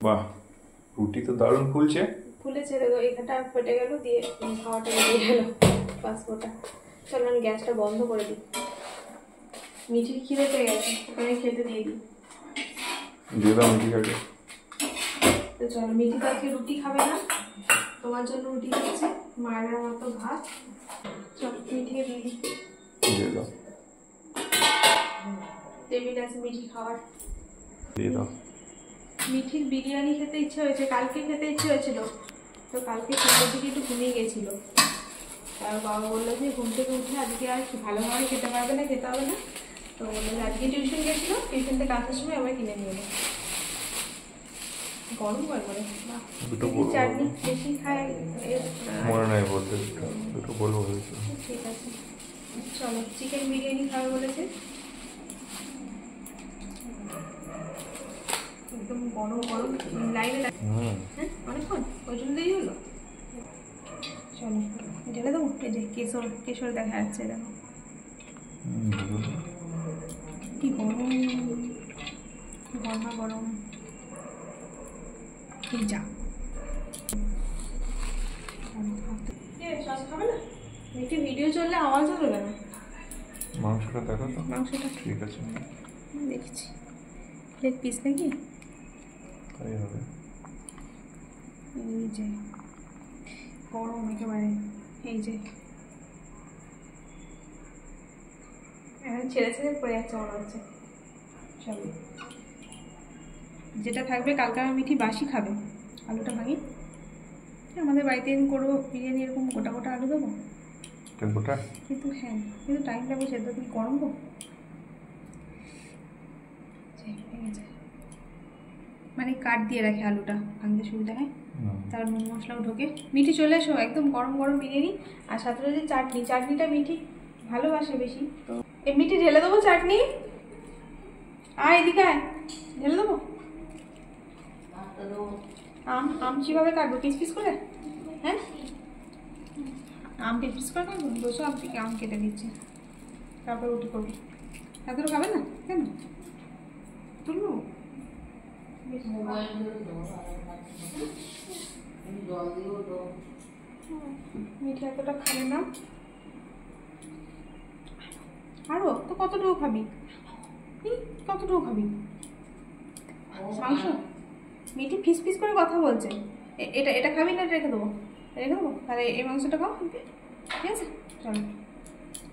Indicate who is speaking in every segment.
Speaker 1: বাহ, রুটি তো দারুণ ফুলছে।
Speaker 2: ফুলেছে দেখো, এখানটা ফেটে গেল, দিয়ে খাওয়াটা বেরিয়ে গেল পাসপোর্টটা। চলো আমি গ্যাসটা বন্ধ করে দিই, মিঠির খিদে পেয়ে গেছে, ওখানে খেতে দিয়ে দিই।
Speaker 1: দিয়ে দাও মিঠি খাবে।
Speaker 2: তো চলো, মিঠি তো আজকে রুটি খাবে না, তোমার জন্য রুটি দিচ্ছে, মায়ের মতো ভাত। চলো মিঠিকে দিয়ে দিই।
Speaker 1: দিয়ে দাও।
Speaker 2: টেবিল আছে মিঠি খাওয়ার।
Speaker 1: দিয়ে দাও।
Speaker 2: মিঠির বিরিয়ানি খেতে ইচ্ছে হয়েছে, কালকে খেতে ইচ্ছে হয়েছিল, তো কালকে সন্ধ্যের দিকে একটু ঘুমিয়ে গেছিল। তার বাবা বললো যে ঘুম থেকে উঠে আজকে আর ভালোভাবে খেতে পারবে না, খেতে হবে না। তো বললো যে আজকে টিউশন গেছিলো, টিউশন থেকে আসার সময় আমরা কিনে নিয়ে এলো। গরম করে চাটনি বেশি খায়
Speaker 1: মনে নাই বলতে, দুটো বলবো হয়েছে।
Speaker 2: ঠিক আছে চলো, চিকেন বিরিয়ানি খাবে বলেছে, একদম গরম গরম লাইনে। হ্যাঁ অনেকক্ষণ ওই জন্য দেরি হলো। চলো ঢেলে দেবো। এই যে কেশর, কেশর দেখা যাচ্ছে, দেখো কি গরম, গরমা গরম। যা সস খাবে না? একটু ভিডিও চললে আওয়াজ হলো কেন?
Speaker 1: মাংসটা দেখো তো।
Speaker 2: মাংসটা
Speaker 1: ঠিক আছে,
Speaker 2: দেখছি। লেগ পিস নাকি?
Speaker 1: তাই হবে।
Speaker 2: এই যে গরম একেবারে, এই যে ছেড়ে ছেড়ে পড়ে যাচ্ছে মনে হচ্ছে। চলো, যেটা থাকবে কালকে আমার মিঠি বাসি খাবে। আলুটা ভাঙি, আমাদের বাড়িতে এরকম করবো বিরিয়ানি, এরকম গোটা গোটা আলু দেবো
Speaker 1: গোটা,
Speaker 2: কিন্তু হ্যাঁ কিন্তু টাইম লাগবে, সেদ্ধ তুমি গরম গো। মানে কাট দিয়ে রাখে আলুটা, ভাঙতে সুবিধা হয়, তার নুন মশলাও ঢোকে। মিঠি চলে এসো, একদম গরম গরম বিরিয়ানি, আর সাথে রয়েছে চাটনি। চাটনিটা মিঠি ভালোবাসে বেশি, তো এই মিঠি ঢেলে দেবো চাটনি। আয় এদিকে আয়, ঢেলে দেবো। আম আম কীভাবে কাটবো? পিস পিস করে? হ্যাঁ আম পিস পিস করে কাটবো। বসো, আম থেকে আম কেটে দিচ্ছি, তারপর রুটি করবো। এতটা খাবে না কেন? তুলবো মিঠি এতটা খাবে না। আরো তো কতটুকু খাবি? কতটুকু খাবি মাংস? মিঠি পিস পিস করে কথা বলছে। এটা এটা খাবি না? রেখে দেবো, রেখে দেবো। তাহলে এই মাংসটা খাও, ঠিক আছে? চলো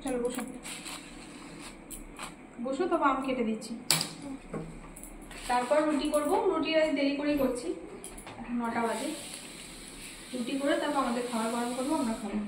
Speaker 2: চলো বসো, বসো, তবে আম কেটে দিচ্ছি, তারপর রুটি করবো। রুটি আজ দেরি করেই করছি, এখন 9টা বাজে। রুটি করে তারপর আমাদের খাবার গরম করবো, আমরা খাবো।